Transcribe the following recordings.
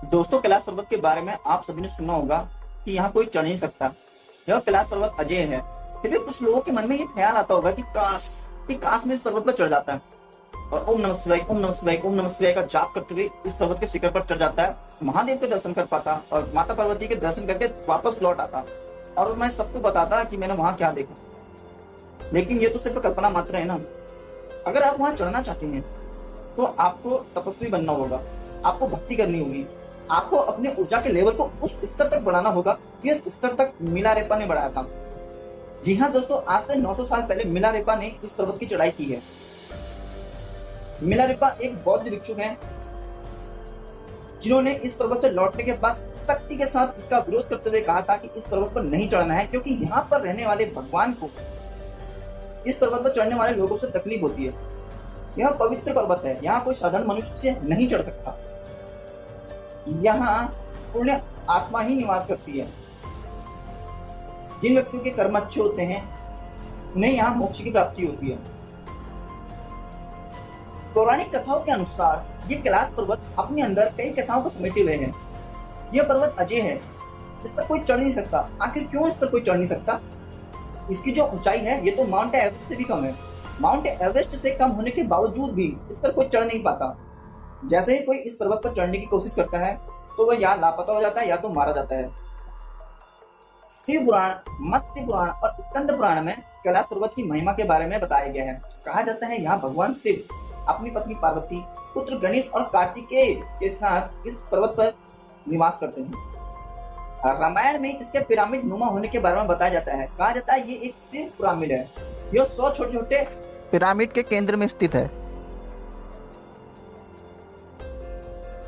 दोस्तों, कैलाश पर्वत के बारे में आप सभी ने सुना होगा कि यहाँ कोई चढ़ नहीं सकता। यह कैलाश पर्वत अजय है। फिर भी कुछ लोगों के मन में ये ख्याल आता होगा कि काश में इस पर्वत पर चढ़ जाता है और ओम नमः शिवाय, ओम नमः शिवाय, ओम नमः शिवाय का जाप करते हुए इस पर्वत के शिखर पर चढ़ जाता है, महादेव के दर्शन कर पाता और माता पार्वती के दर्शन करके वापस लौट आता और मैं सबको बताता कि मैंने वहां क्या देखा। लेकिन ये तो सिर्फ कल्पना मात्र है ना। अगर आप वहां चढ़ना चाहते हैं तो आपको तपस्वी बनना होगा, आपको भक्ति करनी होगी, आपको अपने ऊर्जा के लेवल को उस स्तर तक बढ़ाना होगा जिस स्तर तक मिलारेपा ने बढ़ाया था। जी हाँ दोस्तों, आज से 900 साल पहले मिलारेपा ने इस पर्वत की चढ़ाई की है। मिलारेपा एक बौद्ध भिक्षु है जिन्होंने इस पर्वत से लौटने के बाद शक्ति के साथ इसका विरोध करते हुए कहा था कि इस पर्वत पर नहीं चढ़ना है, क्योंकि यहाँ पर रहने वाले भगवान को इस पर्वत पर चढ़ने वाले लोगों से तकलीफ होती है। यह पवित्र पर्वत है, यहाँ कोई साधारण मनुष्य से नहीं चढ़ सकता। यहाँ पुण्य आत्मा ही निवास करती है। जिन व्यक्तियों के कर्म अच्छे होते हैं उन्हें यहाँ मोक्ष की प्राप्ति होती है। पौराणिक कथाओं के अनुसार ये कैलाश पर्वत अपने अंदर कई कथाओं को समेटे हुए है। यह पर्वत अजय है, इस पर कोई चढ़ नहीं सकता। आखिर क्यों इस पर कोई चढ़ नहीं सकता? इसकी जो ऊंचाई है ये तो माउंट एवरेस्ट से भी कम है। माउंट एवरेस्ट से कम होने के बावजूद भी इस पर कोई चढ़ नहीं पाता। जैसे ही कोई इस पर्वत पर चढ़ने की कोशिश करता है तो वह या लापता हो जाता है या तो मारा जाता है। शिव पुराण, मत्स्य पुराण और स्कंद पुराण में कैलाश पर्वत की महिमा के बारे में बताया गया है। कहा जाता है यहाँ भगवान शिव अपनी पत्नी पार्वती, पुत्र गणेश और कार्तिकेय के साथ इस पर्वत पर निवास करते हैं। रामायण में इसके पिरामिड नुमा होने के बारे में बताया जाता है। कहा जाता है ये एक शिव पिरामिड है। यह 100 छोटे छोटे पिरामिड के केंद्र में स्थित है।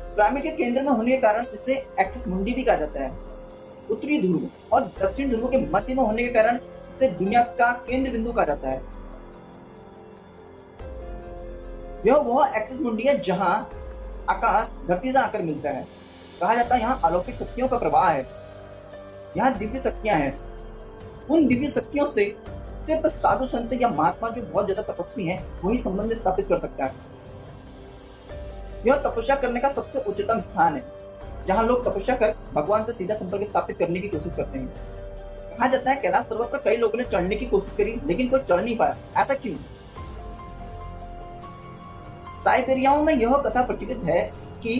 पिरामिड के केंद्र में होने के कारण इसे एक्सिस मुंडी भी कहा जाता है। उत्तरी ध्रुव और दक्षिण ध्रुव के मध्य में होने के कारण इसे दुनिया का केंद्र बिंदु कहा जाता है। यह वह एक्सिस मुंडी है जहां आकाश धरती से आकर मिलता है। कहा जाता है यहाँ अलौकिक शक्तियों का प्रवाह है। यहाँ दिव्य शक्तियां हैं। उन दिव्य शक्तियों से सिर्फ साधु संत या महात्मा जो बहुत ज्यादा तपस्वी हैं वही संबंध स्थापित कर सकता है। यह तपस्या करने का सबसे उच्चतम स्थान है जहाँ लोग तपस्या कर भगवान से सीधा संपर्क स्थापित करने की कोशिश करते हैं। कहा जाता है कैलाश पर्वत पर कई लोगों ने चढ़ने की कोशिश करी लेकिन कोई चढ़ नहीं पाया। ऐसा क्यों? साइबेरियाओं में यह कथा प्रचलित है कि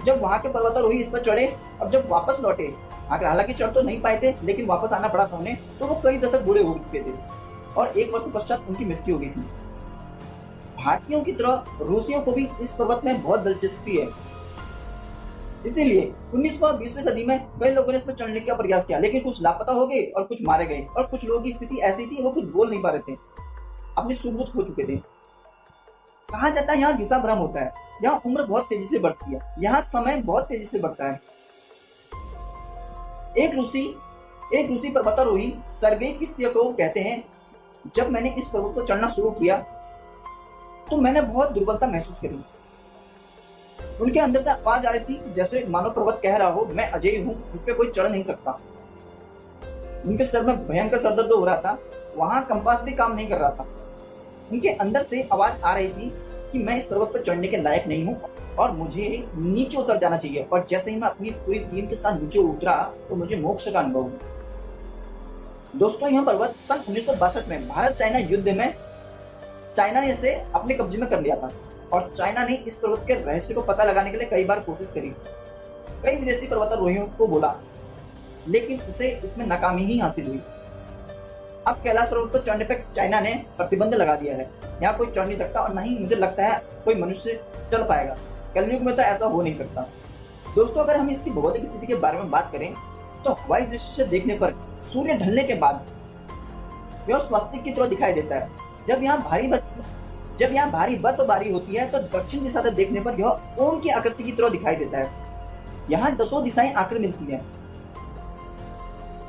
जब वहां के पर्वतारोही इस पर चढ़े और जब वापस लौटे, हालांकि चढ़ तो नहीं पाए थे लेकिन वापस आना पड़ा था उन्हें, तो वो कई दशक बूढ़े हो चुके थे और एक वर्ष पश्चात उनकी मृत्यु हो गई थी। भारतीयों की तरह रूसियों को भी इस पर्वत में बहुत दिलचस्पी है। इसीलिए 19वीं और 20वीं सदी में कई लोगों ने इस पर चढ़ने का प्रयास किया, लेकिन कुछ लापता हो गए और कुछ मारे गए और कुछ लोगों की स्थिति ऐसी थी वो कुछ बोल नहीं पा रहे थे, अपनी सुबुत खो चुके थे। कहा जाता है यहाँ दिशा भ्रम होता है, यहाँ उम्र बहुत तेजी से बढ़ती है, यहाँ समय बहुत तेजी से बढ़ता है। एक रूसी पर्वतारोही सर्गेई किस्त्यकोव कहते हैं, जब मैंने इस पर्वत पर चढ़ना शुरू किया तो मैंने बहुत दुर्बलता महसूस करी। उनके अंदर से आवाज आ रही थी जैसे मानव पर्वत कह रहा हो, मैं अजय हूँ, उस पर कोई चढ़ नहीं सकता। उनके सर में भयंकर सरदर्द हो रहा था, वहां कंपास भी काम नहीं कर रहा था। उनके अंदर से आवाज आ रही थी कि मैं इस पर्वत पर चढ़ने के लायक नहीं हूँ और मुझे नीचे उतर जाना चाहिए। और जैसे ही मैं अपनी पूरी टीम के साथ नीचे उतरा तो मुझे मोक्ष का अनुभव हुआ। दोस्तों, यह पर्वत सन 1962 में भारत चाइना युद्ध में चाइना ने इसे अपने कब्जे में कर लिया था और चाइना ने इस पर्वत के रहस्य को पता लगाने के लिए कई बार कोशिश करी। कई विदेशी पर्वतारोहियों को बोला लेकिन उसे इसमें नाकामी ही हासिल हुई। अब कैलाश पर्वत पर चढ़ने पर चाइना ने प्रतिबंध लगा दिया है। यहाँ कोई चढ़ नहीं सकता और न ही मुझे लगता है कोई मनुष्य चढ़ पाएगा। कलयुग में तो ऐसा हो नहीं सकता। दोस्तों, अगर हम इसकी भौगोलिक स्थिति के बारे में बात करें तो हवाई दृष्टि से देखने पर सूर्य ढलने के बाद यह स्वस्तिक की तरह दिखाई देता है। जब यहाँ भारी बर्फबारी होती है तो दक्षिण दिशा से देखने पर यह ओम की आकृति की तरह दिखाई देता है। यहाँ 10 दिशाएं आकर मिलती हैं।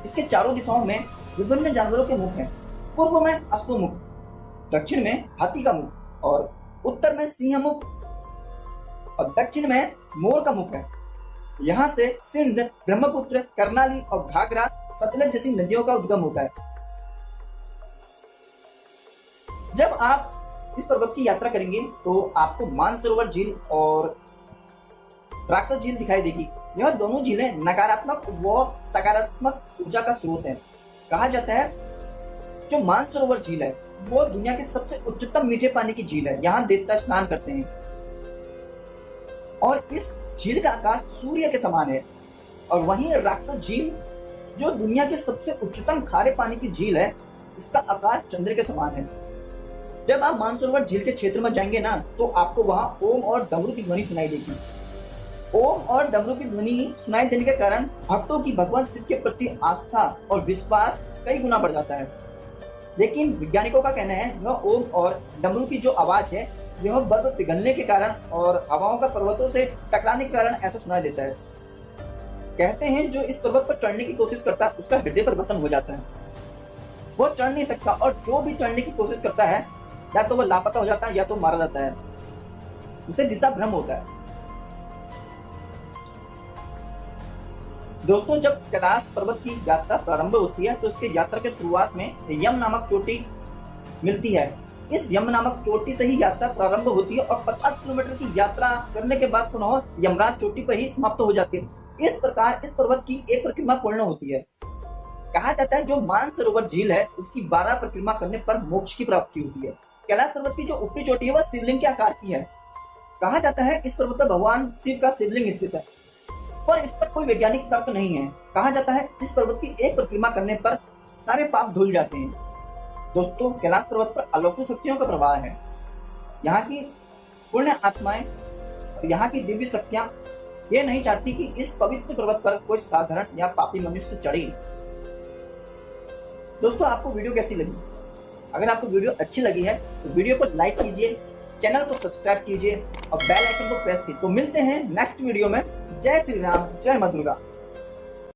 इसके चारों दिशाओं में विभिन्न जानवरों के मुख हैं। पूर्व में अश्वमुख, दक्षिण में हाथी का मुख और उत्तर में सिंह मुख और दक्षिण में मोर का मुख है। यहाँ से सिंध, ब्रह्मपुत्र, कर्नाली और घाघरा, सतलज जैसी नदियों का उद्गम होता है। जब आप इस पर्वत की यात्रा करेंगे तो आपको मानसरोवर झील और राक्षस झील दिखाई देगी। यह दोनों झीलें नकारात्मक व सकारात्मक ऊर्जा का स्रोत है। कहा जाता है जो मानसरोवर झील है वो दुनिया की सबसे उच्चतम मीठे पानी की झील है। यहाँ देवता स्नान करते हैं और इस झील का आकार सूर्य के समान है। और वहीं राक्षस झील जो दुनिया की सबसे उच्चतम खारे पानी की झील है, इसका आकार चंद्र के समान है। जब आप मानसरोवर झील के क्षेत्र में जाएंगे ना, तो आपको वहां ओम और डमरू की ध्वनि सुनाई देगी। ओम और डमरू की ध्वनि सुनाई देने के कारण भक्तों की भगवान शिव के प्रति आस्था और विश्वास कई गुना बढ़ जाता है। लेकिन वैज्ञानिकों का कहना है यह ओम और डमरू की जो आवाज है यह बर्फ पिघलने के कारण और हवाओं का पर्वतों से टकराने के कारण ऐसा सुनाई देता है। कहते हैं जो इस पर्वत पर चढ़ने की कोशिश करता है उसका हृदय परिवर्तन हो जाता है, वो चढ़ नहीं सकता, और जो भी चढ़ने की कोशिश करता है या तो वो लापता हो जाता है या तो मारा जाता है, उसे दिशा भ्रम होता है। दोस्तों, जब कैलाश पर्वत की यात्रा प्रारंभ होती है तो उसकी यात्रा के शुरुआत में यम नामक चोटी मिलती है। इस यम नामक चोटी से ही यात्रा प्रारंभ होती है और 50 किलोमीटर की यात्रा करने के बाद पुनः यमराज चोटी पर ही समाप्त हो जाती है। इस प्रकार इस पर्वत की एक परिक्रमा पूर्ण होती है। कहा जाता है जो मानसरोवर झील है उसकी 12 परिक्रमा करने पर मोक्ष की प्राप्ति होती है। कैलाश पर्वत की जो ऊपरी चोटी है वह शिवलिंग के आकार की है। कहा जाता है इस पर्वत पर भगवान शिव का शिवलिंग स्थित है, पर इस पर कोई वैज्ञानिक तर्क नहीं है। कहा जाता है इस पर्वत की एक परिक्रमा करने पर सारे पाप धुल जाते हैं। दोस्तों, कैलाश पर्वत पर अलौकिक शक्तियों का प्रभाव है। यहाँ की पुण्य आत्माएं और यहाँ की दिव्य शक्तियां ये नहीं चाहती कि इस पवित्र पर्वत पर कोई साधारण या पापी मनुष्य चढ़े। दोस्तों, आपको वीडियो कैसी लगी? अगर आपको वीडियो अच्छी लगी है तो वीडियो को लाइक कीजिए, चैनल को सब्सक्राइब कीजिए और बेल आइकन को प्रेस कीजिए। तो मिलते हैं नेक्स्ट वीडियो में। जय श्री राम, जय मां दुर्गा।